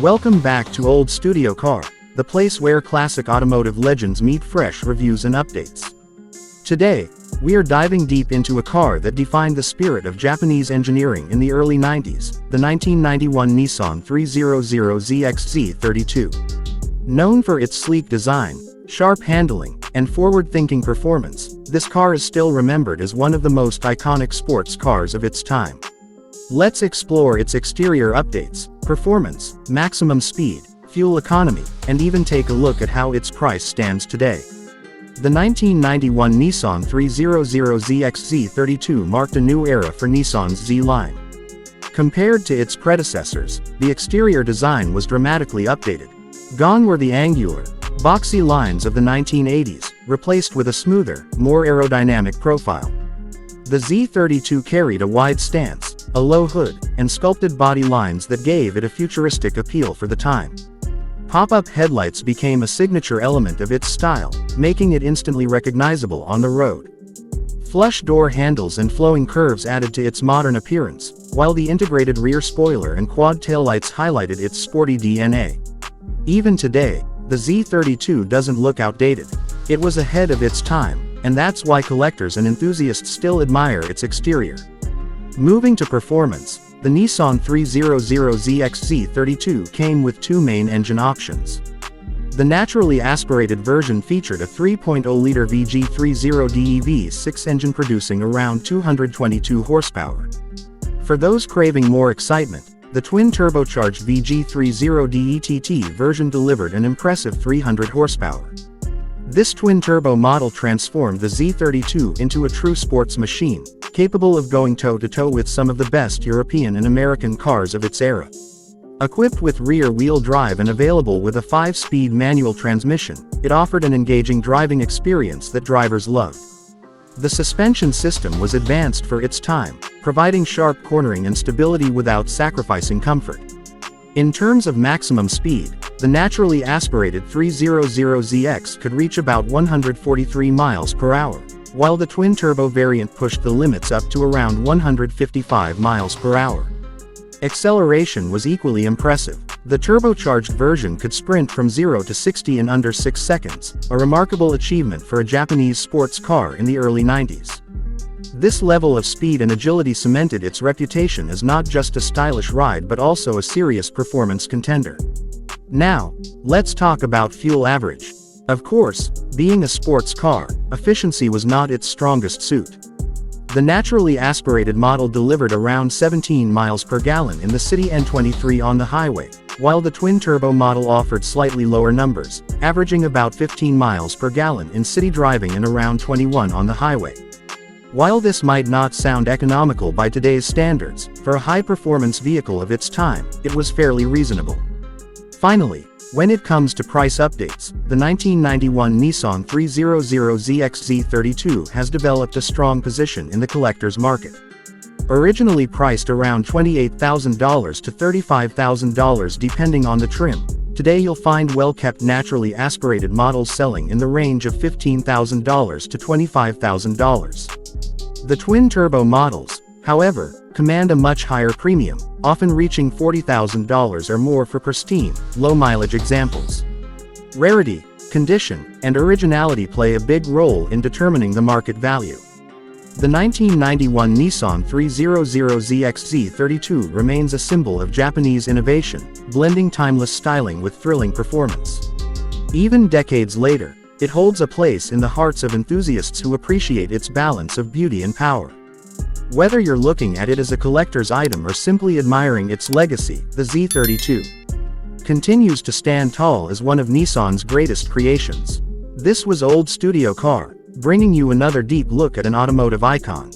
Welcome back to Old Studio Car, the place where classic automotive legends meet fresh reviews and updates. Today, we are diving deep into a car that defined the spirit of Japanese engineering in the early 90s, the 1991 Nissan 300ZX Z32. Known for its sleek design, sharp handling, and forward-thinking performance, this car is still remembered as one of the most iconic sports cars of its time. Let's explore its exterior updates, performance, maximum speed, fuel economy, and even take a look at how its price stands today. The 1991 Nissan 300ZX Z32 marked a new era for Nissan's Z line. Compared to its predecessors, the exterior design was dramatically updated. Gone were the angular, boxy lines of the 1980s, replaced with a smoother, more aerodynamic profile. The Z32 carried a wide stance, a low hood, and sculpted body lines that gave it a futuristic appeal for the time. Pop-up headlights became a signature element of its style, making it instantly recognizable on the road. Flush door handles and flowing curves added to its modern appearance, while the integrated rear spoiler and quad taillights highlighted its sporty DNA. Even today, the Z32 doesn't look outdated. It was ahead of its time, and that's why collectors and enthusiasts still admire its exterior. Moving to performance, the Nissan 300ZX Z32 came with two main engine options. The naturally aspirated version featured a 3.0-liter VG30 DEV6 engine producing around 222 horsepower. For those craving more excitement, the twin-turbocharged VG30 DETT version delivered an impressive 300 horsepower. This twin-turbo model transformed the Z32 into a true sports machine, capable of going toe-to-toe with some of the best European and American cars of its era. Equipped with rear-wheel drive and available with a 5-speed manual transmission, it offered an engaging driving experience that drivers loved. The suspension system was advanced for its time, providing sharp cornering and stability without sacrificing comfort. In terms of maximum speed, the naturally aspirated 300ZX could reach about 143 miles per hour, while the twin-turbo variant pushed the limits up to around 155 miles per hour. Acceleration was equally impressive. The turbocharged version could sprint from 0 to 60 in under 6 seconds, a remarkable achievement for a Japanese sports car in the early 90s. This level of speed and agility cemented its reputation as not just a stylish ride but also a serious performance contender. Now, let's talk about fuel average. Of course, being a sports car, efficiency was not its strongest suit. The naturally aspirated model delivered around 17 miles per gallon in the city and 23 on the highway, while the twin-turbo model offered slightly lower numbers, averaging about 15 miles per gallon in city driving and around 21 on the highway. While this might not sound economical by today's standards, for a high-performance vehicle of its time, it was fairly reasonable. Finally, when it comes to price updates, the 1991 Nissan 300ZX Z32 has developed a strong position in the collector's market. Originally priced around $28,000 to $35,000 depending on the trim, today you'll find well-kept naturally aspirated models selling in the range of $15,000 to $25,000. The twin-turbo models, however, command a much higher premium, often reaching $40,000 or more for pristine, low-mileage examples. Rarity, condition, and originality play a big role in determining the market value. The 1991 Nissan 300ZX Z32 remains a symbol of Japanese innovation, blending timeless styling with thrilling performance. Even decades later, it holds a place in the hearts of enthusiasts who appreciate its balance of beauty and power. Whether you're looking at it as a collector's item or simply admiring its legacy, the Z32 continues to stand tall as one of Nissan's greatest creations. This was Old Studio Car, bringing you another deep look at an automotive icon.